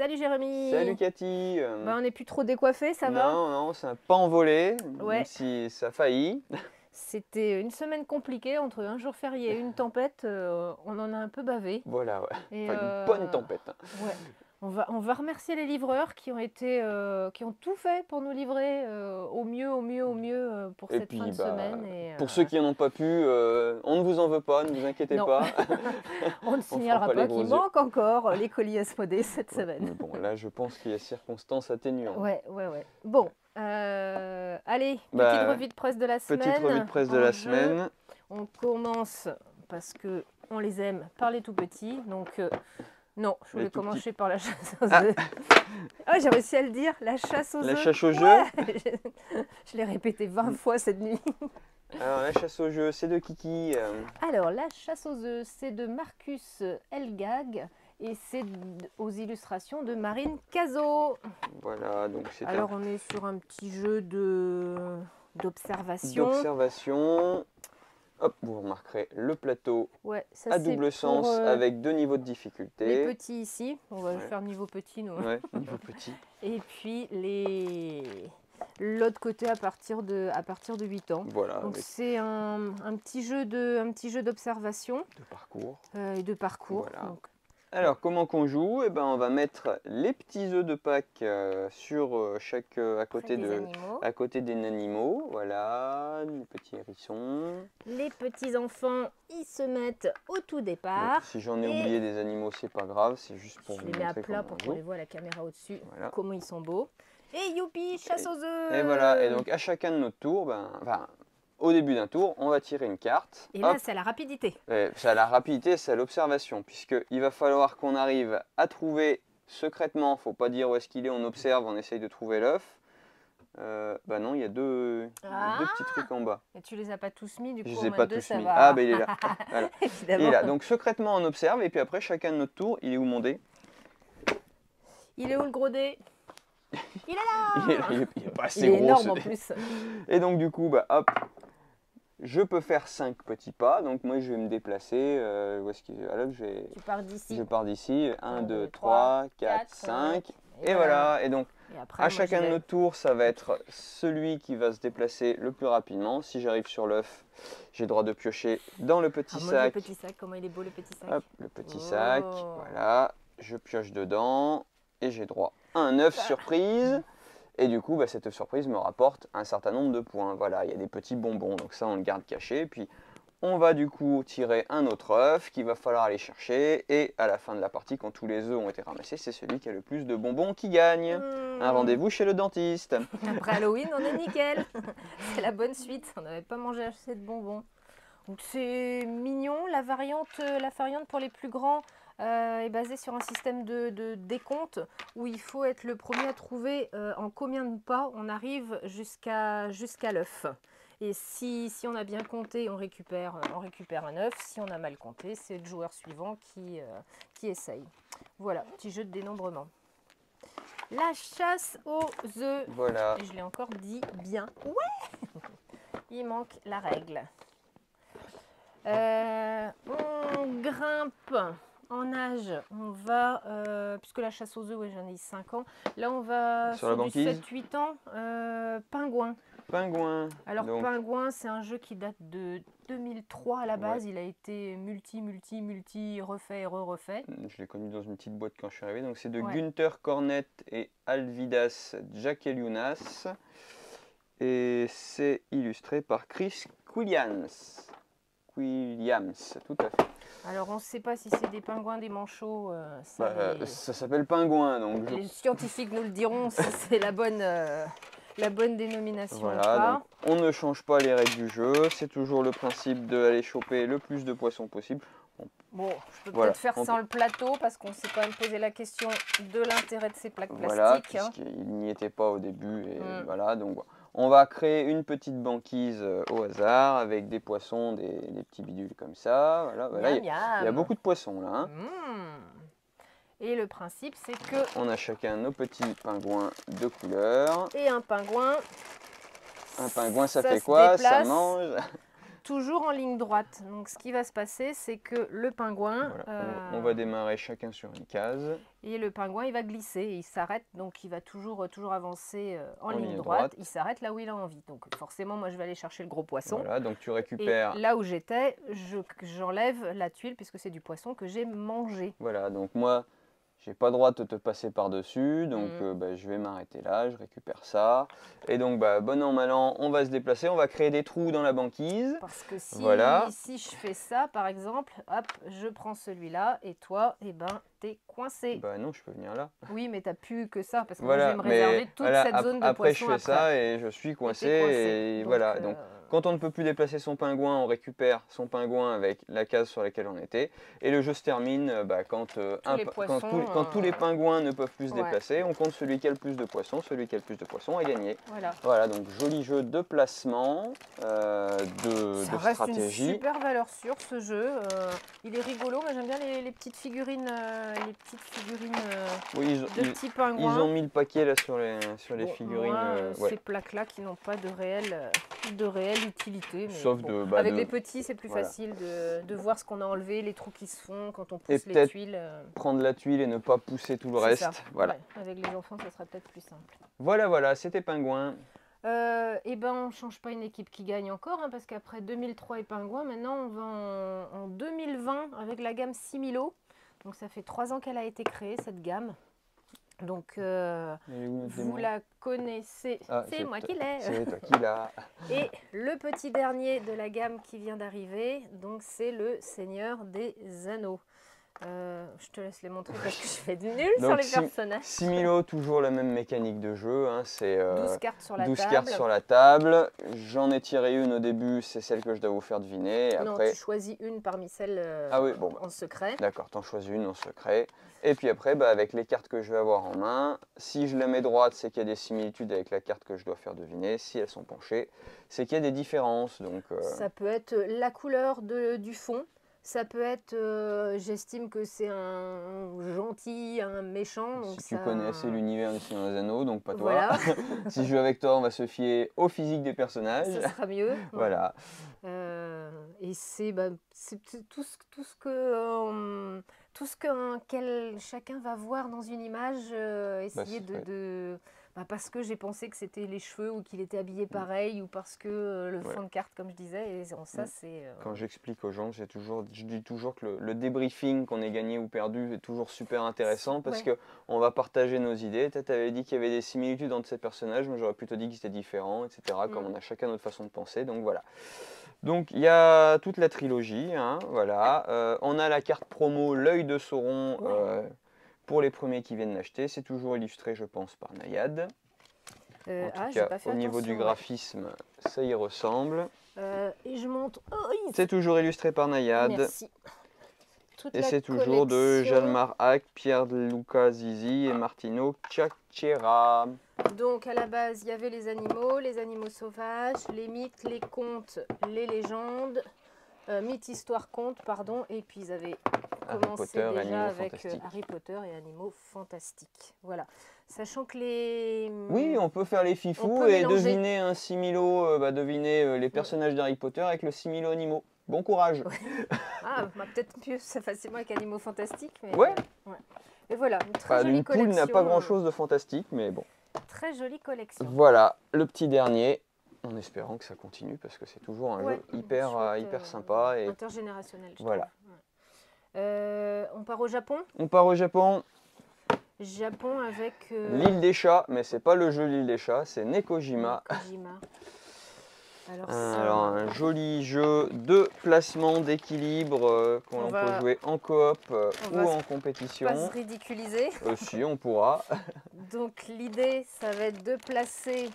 Salut Jérémy. Salut Cathy. On n'est plus trop décoiffé, ça va? Non, ça n'a pas envolé, Ouais. même si ça a failli. C'était une semaine compliquée entre un jour férié et une tempête. On en a un peu bavé. Voilà, ouais. Et, Enfin, une bonne tempête. Ouais. On va remercier les livreurs qui ont tout fait pour nous livrer au mieux pour Et cette puis, fin de semaine. Et, pour ceux qui n'en ont pas pu, on ne vous en veut pas, ne vous inquiétez Non. pas. On ne signalera pas les pas gros qu'il yeux. manque encore les colis Asmodée cette Ouais, semaine. mais bon, là, je pense qu'il y a circonstances atténuantes. Ouais. Bon, allez, petite revue de presse de la semaine. Petite revue de presse de la semaine. On commence, parce que on les aime, par les tout petits. Donc, non, je voulais commencer par la chasse aux œufs. Ah, j'ai réussi à le dire, la chasse aux œufs. La chasse aux œufs. Ouais. Je l'ai répété 20 fois cette nuit. Alors, la chasse aux œufs, c'est de Kiki. Alors, la chasse aux œufs, c'est de Marcus Elgag. Et c'est aux illustrations de Marine Cazot. Voilà, donc c'est Alors, on est sur un petit jeu d'observation. Hop, vous remarquerez le plateau Ça, à double sens avec 2 niveaux de difficulté. Les petits ici, on va faire niveau petit nous. Ouais, niveau petit. Et puis l'autre côté à partir de 8 ans. Voilà. Donc c'est un petit jeu d'observation. Et de parcours. Voilà. Donc, alors, comment qu'on joue? Eh ben, on va mettre les petits œufs de Pâques sur chaque à côté des animaux. Voilà, les petits hérissons. Les petits enfants, ils se mettent au tout départ. Donc, si j'en ai oublié des animaux, c'est pas grave, c'est juste pour vous montrer. Je les mets à plat pour qu'on les voit à la caméra au-dessus. Voilà. Comment ils sont beaux. Et youpi, chasse aux œufs. Et voilà. Et donc, à chacun de notre tour, au début d'un tour, on va tirer une carte. Et là, c'est à la rapidité. C'est à la rapidité, c'est à l'observation, puisqu'il va falloir qu'on arrive à trouver secrètement, il ne faut pas dire où est-ce qu'il est, on observe, on essaye de trouver l'œuf. Non, il y a deux petits trucs en bas. Et tu les as pas tous mis, du coup, je au les ai moins pas deux, tous ça mis. va. Ah, il est là. Voilà. Évidemment. Il est là. Donc, secrètement, on observe, et puis après, chacun de notre tour, il est où mon dé? Il est où le gros dé? Il est là. Il est pas assez gros. Il est gros, énorme en plus. Et donc, du coup, hop. Je peux faire 5 petits pas, donc moi je vais me déplacer. Où est-ce qu'il est là, tu pars d'ici. Je pars d'ici. 1, 2, 3, 4, 5. Et voilà. Et donc, à chacun de notre tour, ça va être celui qui va se déplacer le plus rapidement. Si j'arrive sur l'œuf, j'ai le droit de piocher dans le petit sac. Le petit sac, comment il est beau le petit sac. Hop, le petit sac. Voilà. Je pioche dedans et j'ai droit à un œuf surprise. Et du coup, cette surprise me rapporte un certain nombre de points. Voilà, il y a des petits bonbons, donc ça on le garde caché. Puis on va du coup tirer un autre œuf qu'il va falloir aller chercher. Et à la fin de la partie, quand tous les œufs ont été ramassés, c'est celui qui a le plus de bonbons qui gagne. Un rendez-vous chez le dentiste. Après Halloween, on est nickel. C'est la bonne suite, on n'avait pas mangé assez de bonbons. Donc c'est mignon, la variante pour les plus grands. Est basé sur un système de décompte où il faut être le premier à trouver en combien de pas on arrive jusqu'à l'œuf. Et si on a bien compté, on récupère un œuf. Si on a mal compté, c'est le joueur suivant qui essaye. Voilà, petit jeu de dénombrement. La chasse aux œufs. Voilà. Et je l'ai encore dit bien. Ouais. Il manque la règle. On grimpe. En âge, on va, puisque la chasse aux œufs, j'en ai 5 ans, là on va sur du 7-8 ans, Pingouin. Pingouin. Alors Pingouin, c'est un jeu qui date de 2003 à la base, il a été multi refait et refait. Je l'ai connu dans une petite boîte quand je suis arrivé, donc c'est de Günther Cornet et Alvidas Jakeliunas, et c'est illustré par Chris Williams, tout à fait. Alors, on ne sait pas si c'est des pingouins, des manchots. Ça s'appelle pingouin. Donc les scientifiques nous le diront si c'est la bonne dénomination. Voilà, donc on ne change pas les règles du jeu. C'est toujours le principe d'aller choper le plus de poissons possible. Bon, je peux peut-être faire sans le plateau parce qu'on s'est quand même posé la question de l'intérêt de ces plaques plastiques. Voilà, puisqu'il n'y était pas au début. Et voilà, donc on va créer une petite banquise au hasard avec des poissons, des petits bidules comme ça. Voilà, il y a beaucoup de poissons là. Hein. Et le principe, c'est que... On a chacun nos petits pingouins de couleur. Et un pingouin... Un pingouin, ça fait quoi? Ça mange. toujours en ligne droite. Donc ce qui va se passer, c'est que le pingouin... Voilà. On va démarrer chacun sur une case. Et le pingouin, il va glisser, et il s'arrête, donc il va toujours avancer en ligne droite. Il s'arrête là où il a envie. Donc forcément, moi, je vais aller chercher le gros poisson. Voilà, donc tu récupères... Et là où j'étais, j'enlève la tuile, puisque c'est du poisson que j'ai mangé. Voilà, donc moi... J'ai pas le droit de te passer par-dessus, donc je vais m'arrêter là, je récupère ça. Et donc, bon an, mal an, on va se déplacer, on va créer des trous dans la banquise. Parce que si, voilà. si je fais ça, par exemple, hop, je prends celui-là, et toi, eh ben, t'es coincé. Bah non, je peux venir là. Oui, mais t'as plus que ça, parce que voilà, moi, je vais me réserver toute cette zone de après, poisson. Après, je fais ça et je suis coincé. Et donc, voilà, donc quand on ne peut plus déplacer son pingouin, on récupère son pingouin avec la case sur laquelle on était. Et le jeu se termine quand tous les pingouins ne peuvent plus se déplacer. On compte celui qui a le plus de poissons. Celui qui a le plus de poissons a gagné. Voilà, donc joli jeu de placement, de stratégie. Ça reste une super valeur sûre ce jeu. Il est rigolo, mais j'aime bien les petites figurines, de petits pingouins. Ils ont mis le paquet là sur les figurines. Moi, ces plaques-là qui n'ont pas de réelle utilité. Mais sauf avec les petits, c'est plus facile de voir ce qu'on a enlevé, les trous qui se font quand on pousse les tuiles. Prendre la tuile et ne pas pousser tout le reste. Ça. Voilà. Ouais, avec les enfants, ça sera peut-être plus simple. Voilà, c'était Pingouin. Eh ben, on ne change pas une équipe qui gagne encore, hein, parce qu'après 2003 et Pingouin, maintenant on va en 2020 avec la gamme Similo. Donc ça fait 3 ans qu'elle a été créée, cette gamme. Donc vous la connaissez, c'est moi qui l'ai. C'est toi qui l'as. Et le petit dernier de la gamme qui vient d'arriver, donc c'est le Seigneur des Anneaux. Je te laisse les montrer parce que je fais de nul sur les personnages. Similo, toujours la même mécanique de jeu. Hein, c'est 12 cartes sur la 12 table. Cartes sur la table. J'en ai tiré une au début, c'est celle que je dois vous faire deviner. Et non, après... tu choisis une parmi celles en secret. D'accord, t'en choisis une en secret. Et puis après, avec les cartes que je vais avoir en main, si je la mets droite, c'est qu'il y a des similitudes avec la carte que je dois faire deviner. Si elles sont penchées, c'est qu'il y a des différences. Donc, ça peut être la couleur du fond. Ça peut être, j'estime que c'est un gentil, un méchant. Donc si tu connais assez l'univers du Seigneur des Anneaux, donc pas toi. Voilà. Si je joue avec toi, on va se fier au physique des personnages. Ce sera mieux. Voilà. Et c'est tout ce que chacun va voir dans une image, essayer parce que j'ai pensé que c'était les cheveux ou qu'il était habillé pareil ou parce que le fond de carte, comme je disais, et ça c'est... Quand j'explique aux gens, je dis toujours que le débriefing qu'on ait gagné ou perdu est toujours super intéressant parce qu'on va partager nos idées. Tu avais dit qu'il y avait des similitudes entre ces personnages, mais j'aurais plutôt dit qu'ils étaient différents, etc. Comme on a chacun notre façon de penser, donc voilà. Donc il y a toute la trilogie, hein, voilà. On a la carte promo L'œil de Sauron pour les premiers qui viennent l'acheter. C'est toujours illustré, je pense, par Nayad. En tout cas, au niveau du graphisme, ça y ressemble. Et je monte. C'est toujours illustré par Nayad. Merci. Et c'est toujours de Jalmar Hack, Pierre Luca Zizi et Martino Ciacchera. Donc à la base, il y avait les animaux sauvages, les mythes, les contes, les légendes, mythes, histoire, contes, pardon. Et puis ils avaient commencé déjà avec Harry Potter et animaux fantastiques. Voilà. Sachant que les... Oui, on peut faire les fifous et deviner un similo, deviner les personnages d'Harry Potter avec le similo animaux. Bon courage. Peut-être mieux facilement avec animaux fantastiques. Mais ouais. Et voilà, une très jolie collection. Une poule n'a pas grand-chose de fantastique, mais bon. Très jolie collection. Voilà, le petit dernier, en espérant que ça continue, parce que c'est toujours un jeu hyper sympa. Et... intergénérationnel, je voilà. On part au Japon ? On part au Japon. Japon avec... L'île des chats, mais c'est pas le jeu L'île des chats, c'est Nekojima. Alors un joli jeu de placement, d'équilibre qu'on peut jouer en coop ou en compétition. On va se ridiculiser. Si, on pourra. Donc l'idée, ça va être de placer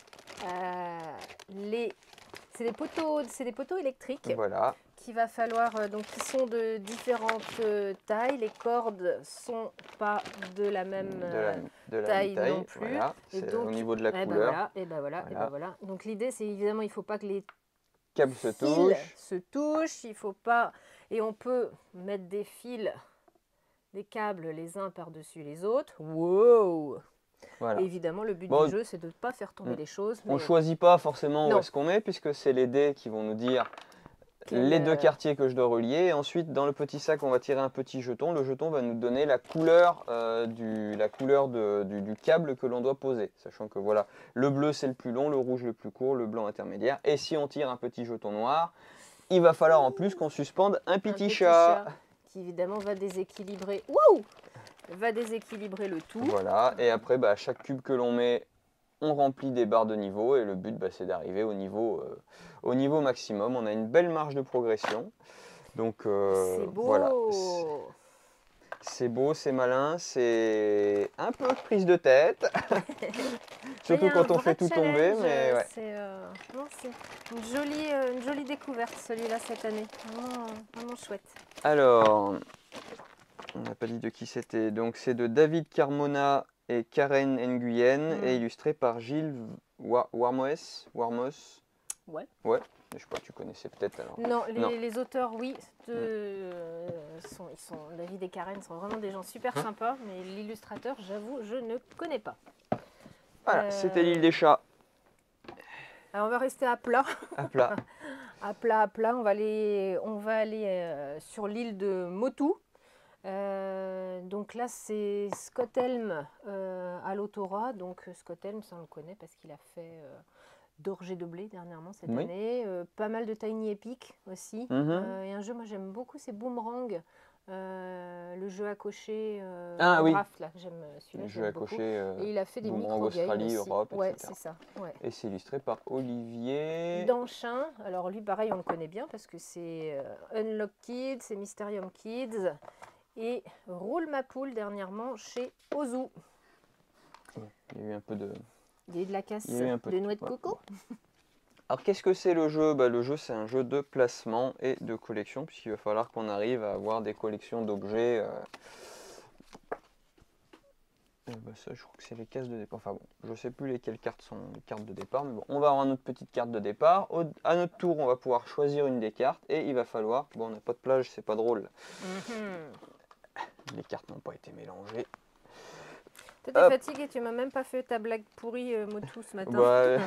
c'est des poteaux électriques. Voilà. Qu'il va falloir, qui sont de différentes tailles. Les cordes sont pas de la même taille non plus. Voilà. C'est au niveau de la couleur. Voilà. Donc l'idée, c'est évidemment, il ne faut pas que les câbles se touchent. Il faut pas, et on peut mettre des fils, des câbles les uns par-dessus les autres. Wow. Voilà. Et évidemment, le but du jeu, c'est de ne pas faire tomber les choses. On ne choisit pas forcément où est-ce qu'on met, puisque c'est les dés qui vont nous dire les 2 quartiers que je dois relier. Et ensuite, dans le petit sac, on va tirer un petit jeton. Le jeton va nous donner la couleur, du câble que l'on doit poser. Sachant que voilà, le bleu c'est le plus long, le rouge le plus court, le blanc intermédiaire. Et si on tire un petit jeton noir, il va falloir en plus qu'on suspende un petit chat. Qui évidemment va déséquilibrer. Wouh! Va déséquilibrer le tout. Voilà, et après, à chaque cube que l'on met, on remplit des barres de niveau. Et le but, c'est d'arriver au niveau maximum. On a une belle marge de progression. Donc c'est beau. voilà. C'est beau, c'est malin, c'est un peu prise de tête. Surtout quand on fait tout tomber. Mais ouais. C'est une jolie découverte celui-là cette année. Vraiment, vraiment chouette. Alors, on n'a pas dit de qui c'était. Donc c'est de David Carmona et Karen Nguyen et illustré par Gilles Warmos. Ouais. Ouais. Je sais pas, tu connaissais peut-être alors. Non, les auteurs, oui. David et Karen sont vraiment des gens super sympas, mais l'illustrateur, j'avoue, je ne connais pas. Voilà, c'était l'île des chats. Alors on va rester à plat. À plat. à plat. On va aller sur l'île de Motu. Donc là, c'est Scott Helm à l'autorat. Donc Scott Helm, ça on le connaît parce qu'il a fait d'orge de blé dernièrement cette année. Pas mal de Tiny Epic aussi. Et un jeu, moi j'aime beaucoup, c'est Boomerang. Le jeu à cocher draft, là, j'aime celui-là. Le jeu à cocher. Et il a fait des Boomerang Australie, Europe, ouais, etc. c'est ça. Ouais. Et c'est illustré par Olivier Danchin. Alors lui, pareil, on le connaît bien parce que c'est Unlock Kids, c'est Mysterium Kids et Roule ma poule dernièrement chez Ozu. Il y a eu un peu de... Il y a eu de la casse de noix de coco. Alors qu'est-ce que c'est le jeu? Le jeu, c'est un jeu de placement et de collection, puisqu'il va falloir qu'on arrive à avoir des collections d'objets. Ça, je crois que c'est les cases de départ. Enfin bon, je ne sais plus lesquelles cartes sont les cartes de départ, mais bon, on va avoir notre petite carte de départ. À notre tour, on va pouvoir choisir une des cartes et il va falloir... Bon, on n'a pas de plage, c'est pas drôle. Les cartes n'ont pas été mélangées. Toi, t'es fatigué, tu m'as même pas fait ta blague pourrie, Motu, ce matin.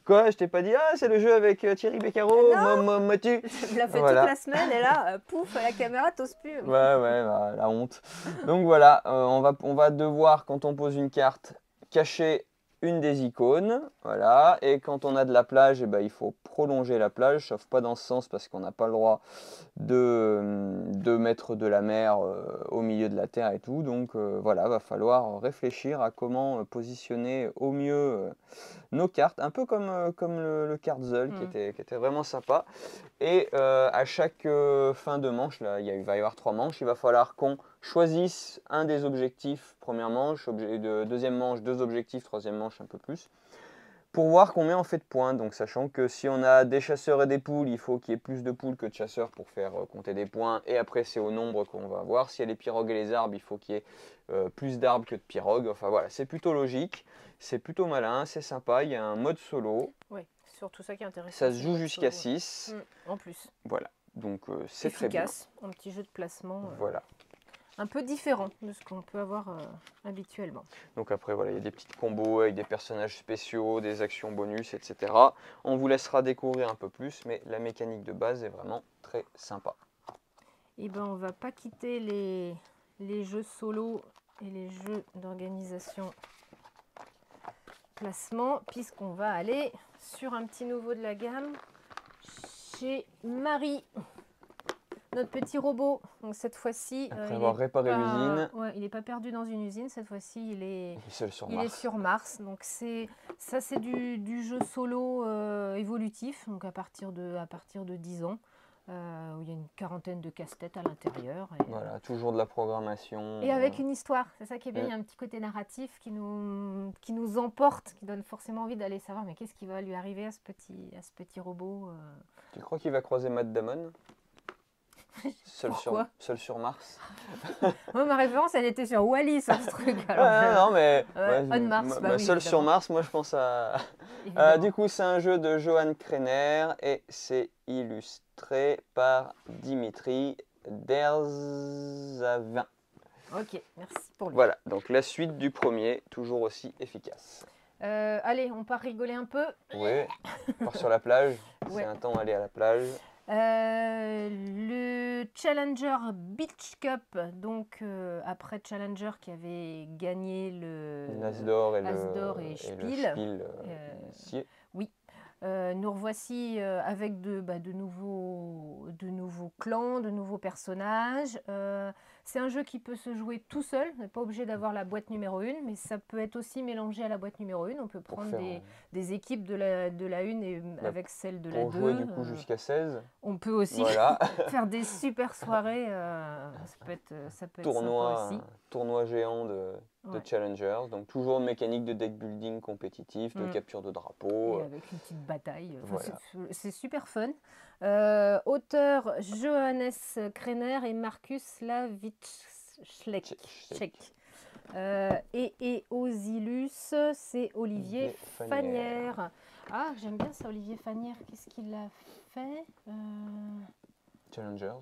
Quoi? Je t'ai pas dit, c'est le jeu avec Thierry Beccaro, Motu. Je l'ai fait toute la semaine et là, pouf, à la caméra, t'oses plus. La honte. Donc voilà, on va devoir, quand on pose une carte, cacher une des icônes. Voilà, et quand on a de la plage, il faut prolonger la plage, sauf pas dans ce sens parce qu'on n'a pas le droit de mettre de la mer au milieu de la terre et tout. Donc voilà, va falloir réfléchir à comment positionner au mieux nos cartes, un peu comme le Cardzol qui était vraiment sympa. Et à chaque fin de manche, là, il va y avoir 3 manches, il va falloir qu'on choisisse un des objectifs, première manche, deuxième manche, 2 objectifs, troisième manche un peu plus, pour voir combien on fait de points. Donc sachant que si on a des chasseurs et des poules, il faut qu'il y ait plus de poules que de chasseurs pour faire compter des points, et après c'est au nombre qu'on va avoir. S'il y a les pirogues et les arbres, il faut qu'il y ait plus d'arbres que de pirogues. Enfin voilà, c'est plutôt logique, c'est plutôt malin, c'est sympa, il y a un mode solo. Oui, c'est surtout ça qui est intéressant. Ça se joue jusqu'à 6. En plus. Voilà, donc c'est très bien. Efficace, un petit jeu de placement. Voilà. Un peu différent de ce qu'on peut avoir habituellement. Donc après, voilà, il y a des petites combos avec des personnages spéciaux, des actions bonus, etc. On vous laissera découvrir un peu plus, mais la mécanique de base est vraiment très sympa. Et on va pas quitter les jeux solo et les jeux d'organisation placement, puisqu'on va aller sur un petit nouveau de la gamme chez Marie. Notre petit robot, donc cette fois-ci, après avoir réparé l'usine, il n'est pas perdu dans une usine. Cette fois-ci, il est sur Mars. Donc c'est du jeu solo évolutif, donc à partir de 10 ans, où il y a une quarantaine de casse-têtes à l'intérieur. Voilà, toujours de la programmation. Et avec une histoire, c'est ça qui est bien. Il y a un petit côté narratif qui nous emporte, qui donne forcément envie d'aller savoir, mais qu'est-ce qui va lui arriver à ce petit robot. Tu crois qu'il va croiser Matt Damon? Seul sur Mars. Moi, ma référence, elle était sur Wall-E, ce truc. Alors, non, mais On Mars, seul sur Mars, moi je pense à... du coup, c'est un jeu de Johan Krener et c'est illustré par Dimitri Derzavin. Ok, merci pour lui. Voilà, donc la suite du premier, toujours aussi efficace. Allez, on part rigoler un peu. Oui, on part sur la plage. Ouais. C'est un temps d'aller à la plage. Le Challenger Beach Cup, donc après Challenger qui avait gagné le L'Asdor Asdor et le Spiel. Spiel ici. Oui. Nous revoici avec de nouveaux clans, de nouveaux personnages. C'est un jeu qui peut se jouer tout seul. On n'est pas obligé d'avoir la boîte numéro 1, mais ça peut être aussi mélangé à la boîte numéro 1. On peut prendre des équipes de la 1 et avec celle de la 2. Pour jouer du coup jusqu'à 16. On peut aussi voilà. faire des super soirées. Ça peut être sympa aussi. Tournoi géant de Challengers. Donc toujours une mécanique de deck building compétitif, de capture de drapeaux. Et avec une petite bataille. Voilà. C'est super fun. Auteurs Johannes Krener et Markus Lavitschek. Et Osilus, c'est Olivier Fanière. Ah, j'aime bien ça, Olivier Fanière. Qu'est-ce qu'il a fait Challengers.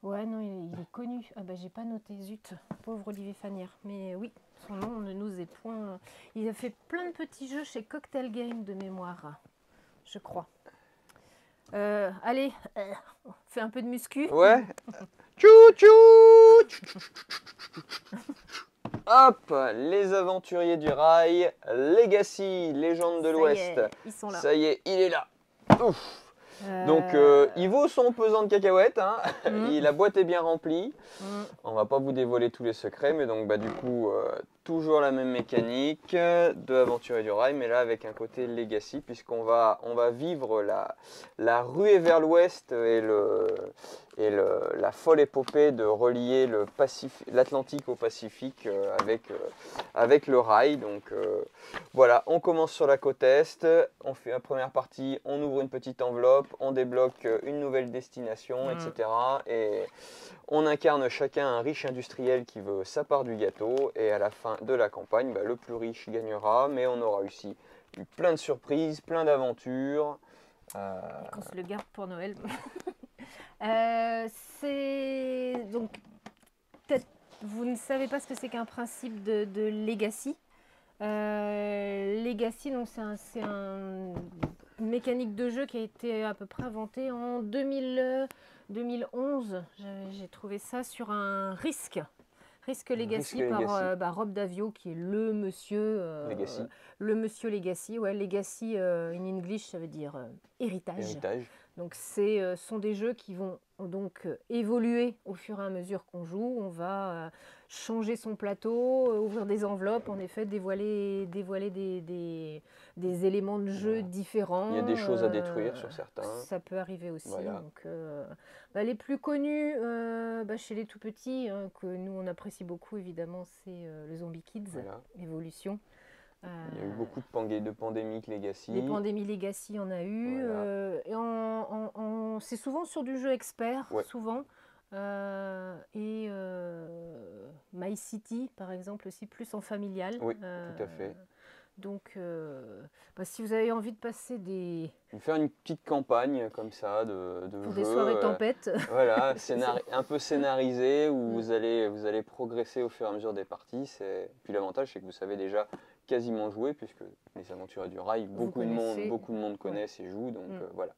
Ouais, non, il est connu. Ah bah j'ai pas noté, zut. Pauvre Olivier Fanière. Mais oui, son nom ne nous est point... Il a fait plein de petits jeux chez Cocktail Game de mémoire, je crois. Allez, on fait un peu de muscu. Ouais. Tchou-tchou. Hop, les aventuriers du rail, Legacy, légende de l'Ouest. Ils sont là. Ça y est, il est là. Ouf. Donc il vaut son pesant de cacahuètes, hein. La boîte est bien remplie. On va pas vous dévoiler tous les secrets, mais donc du coup toujours la même mécanique de Aventurier du Rail, mais là avec un côté Legacy, puisqu'on va vivre la ruée vers l'ouest et la folle épopée de relier l'Atlantique au Pacifique avec le rail. Donc voilà, on commence sur la côte est, on fait la première partie, on ouvre une petite enveloppe, on débloque une nouvelle destination, etc. Et on incarne chacun un riche industriel qui veut sa part du gâteau, et à la fin de la campagne, le plus riche gagnera, mais on aura aussi eu plein de surprises, plein d'aventures. Qu'on se le garde pour Noël. Donc, peut-être vous ne savez pas ce que c'est qu'un principe de Legacy. Legacy, donc c'est une mécanique de jeu qui a été à peu près inventée en 2011. J'ai trouvé ça sur un Risk Legacy par Rob Davio, qui est le monsieur Legacy. Le monsieur Legacy. Ouais, Legacy in English, ça veut dire héritage. Donc ce sont des jeux qui vont donc évoluer au fur et à mesure qu'on joue. On va changer son plateau, ouvrir des enveloppes, en effet, dévoiler des éléments de jeu différents. Il y a des choses à détruire sur certains. Ça peut arriver aussi. Voilà. Donc, les plus connus chez les tout petits, que nous on apprécie beaucoup évidemment, c'est le Zombie Kids, Evolution. Il y a eu beaucoup de pandémiques Legacy. Les pandémies Legacy, on a eu. Voilà. C'est souvent sur du jeu expert, souvent. My City, par exemple, aussi plus en familial. Oui, tout à fait. Donc, si vous avez envie de passer faire une petite campagne comme ça de pour jeu, des soirées tempêtes. Voilà, un peu scénarisé, où vous allez progresser au fur et à mesure des parties. Puis l'avantage, c'est que vous savez déjà quasiment jouer, puisque les Aventuriers du Rail, beaucoup de monde connaissent et joue. Donc voilà.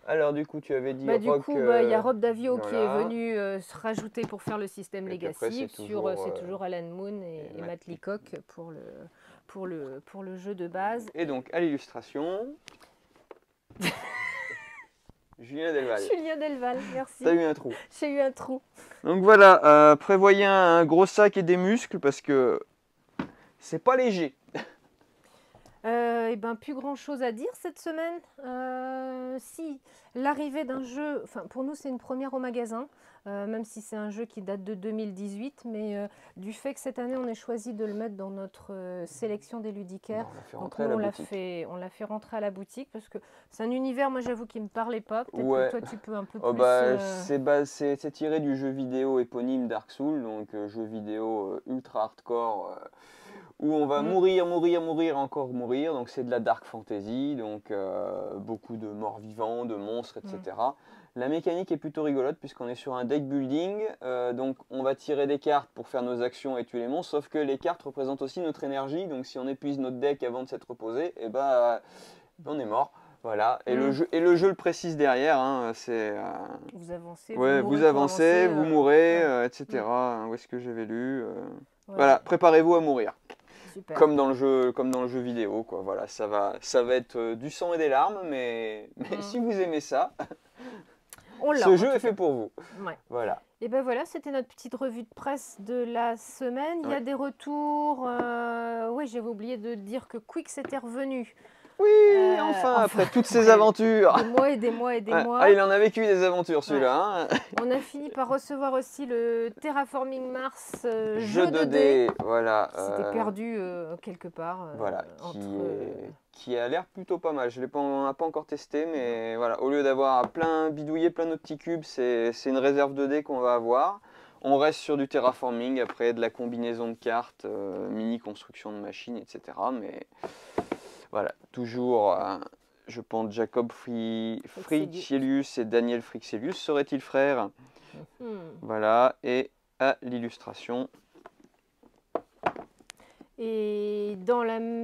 Alors du coup, tu avais dit Rock... Du coup, il y a Rob Davio qui est venu se rajouter pour faire le système Legacy. C'est toujours Alan Moon et Matt Leacock pour le jeu de base. Et donc, à l'illustration, Julien Delval. Julien Delval, merci. T'as eu un trou. J'ai eu un trou. Donc voilà, prévoyez un gros sac et des muscles, parce que c'est pas léger. Plus grand chose à dire cette semaine. Si l'arrivée d'un jeu, pour nous c'est une première au magasin, même si c'est un jeu qui date de 2018, mais du fait que cette année on ait choisi de le mettre dans notre sélection des ludicaires, on l'a fait rentrer à la boutique, parce que c'est un univers, moi j'avoue, qui me parlait pas. Peut-être que toi tu peux un peu plus. C'est tiré du jeu vidéo éponyme Dark Souls, donc jeu vidéo ultra hardcore. Où on va mourir, encore mourir. Donc c'est de la dark fantasy, donc beaucoup de morts vivants, de monstres, etc. La mécanique est plutôt rigolote puisqu'on est sur un deck building, donc on va tirer des cartes pour faire nos actions et tuer les monstres, sauf que les cartes représentent aussi notre énergie, donc si on épuise notre deck avant de s'être reposé, et bah on est mort. Voilà, et le jeu le précise derrière, hein, c'est... vous avancez, ouais, vous vous avancez, vous mourrez, ouais. etc. Où est-ce que j'avais lu Voilà, préparez-vous à mourir. Super. Comme dans le jeu vidéo, quoi. Voilà, ça va être du sang et des larmes, mais si vous aimez ça, ce jeu est fait pour vous. Ouais. Voilà. Et ben voilà, c'était notre petite revue de presse de la semaine. Il y a des retours. Oui, j'avais oublié de dire que Quick s'était revenu. Oui, enfin, après toutes ces aventures. Des mois et des mois et des mois. Ah, il en a vécu des aventures celui-là. Hein. On a fini par recevoir aussi le Terraforming Mars jeu 2D. Voilà. C'était perdu quelque part. Voilà, qui a l'air plutôt pas mal. On n'a pas encore testé, mais voilà, au lieu d'avoir bidouillé plein de petits cubes, c'est une réserve 2D qu'on va avoir. On reste sur du terraforming, après de la combinaison de cartes, mini construction de machines, etc. Mais voilà, toujours, je pense, Jacob Frixelius et Daniel Frixelius seraient-ils frères? Voilà, et à l'illustration. Et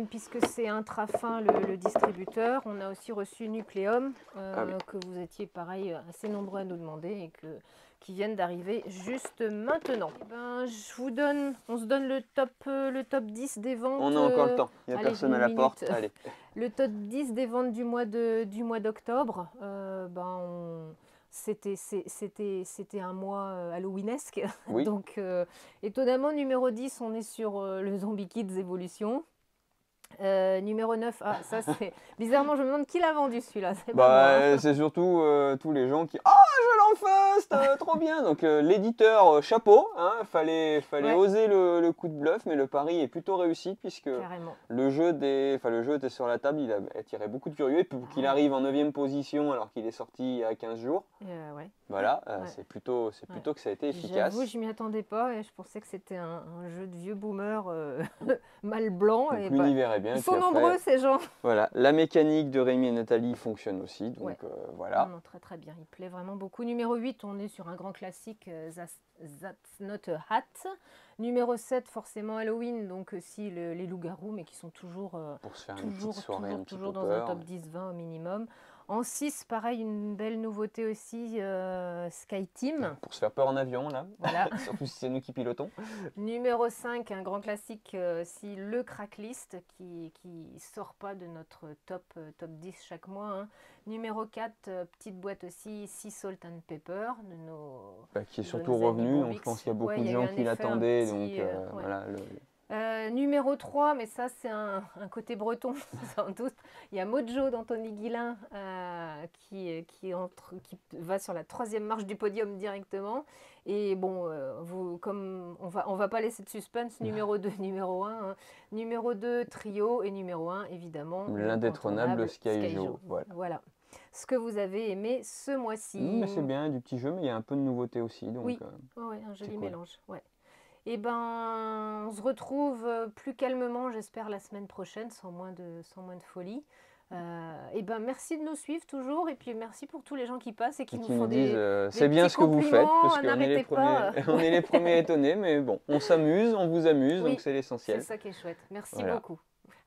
puisque c'est Intrafin le distributeur, on a aussi reçu Nucleum, que vous étiez pareil assez nombreux à nous demander et qui viennent d'arriver juste maintenant. Et ben, on se donne le top 10 des ventes. On a encore le temps, il n'y a personne à la porte. Allez. Le top 10 des ventes du mois d'octobre. C'était un mois halloweenesque. Oui. Donc, étonnamment, numéro 10, on est sur le Zombie Kids Evolution. Numéro 9, ça c'est... Bizarrement, je me demande qui l'a vendu celui-là. C'est surtout tous les gens qui... Ah, je l'enfeste, trop bien. Donc l'éditeur, chapeau, hein, fallait oser le coup de bluff, mais le pari est plutôt réussi puisque le jeu était sur la table, il attirait beaucoup de curieux. Et pour qu'il arrive en 9e position alors qu'il est sorti il y a 15 jours, voilà, c'est plutôt que ça a été efficace. J'avoue, je m'y attendais pas et je pensais que c'était un jeu de vieux boomer mal blanc. Donc l'univers est bien. Ils sont nombreux ces gens. Voilà, la mécanique de Rémi et Nathalie fonctionne aussi, donc voilà. Non, très très bien, il plaît vraiment beaucoup. Numéro 8, on est sur un grand classique, That's Not a Hat. Numéro 7, forcément Halloween, donc aussi les loups-garous, mais qui sont toujours, pour se faire une petite soirée, toujours dans un top 10-20 au minimum. En 6, pareil, une belle nouveauté aussi, Sky Team. Pour se faire peur en avion, là. Voilà. Surtout si c'est nous qui pilotons. Numéro 5, un grand classique, aussi le Cracklist, qui sort pas de notre top 10 chaque mois. Hein. Numéro 4, petite boîte aussi, Sea Salt and Pepper. Qui est surtout revenu, donc je pense qu'il y a beaucoup de gens qui l'attendaient. Voilà, numéro 3, mais ça c'est un côté breton sans doute, il y a Mojo d'Anthony Guillain qui va sur la 3e marche du podium directement. Et bon, comme on va pas laisser de suspense, numéro 2, numéro 1. Hein. Numéro 2, Trio, et numéro 1, évidemment, l'indétrônable Skyjo. Voilà. Ce que vous avez aimé ce mois-ci. Mais c'est bien, du petit jeu, mais il y a un peu de nouveauté aussi. Donc, oui, un joli mélange. Ouais. Et ben, on se retrouve plus calmement, j'espère, la semaine prochaine, sans moins de folie. Et ben, merci de nous suivre toujours, et puis merci pour tous les gens qui passent et qui nous font disent, des c'est bien ce que vous faites, parce qu'on est les premiers étonnés, mais bon, on s'amuse, on vous amuse, donc c'est l'essentiel. C'est ça qui est chouette. Merci beaucoup.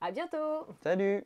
À bientôt. Salut.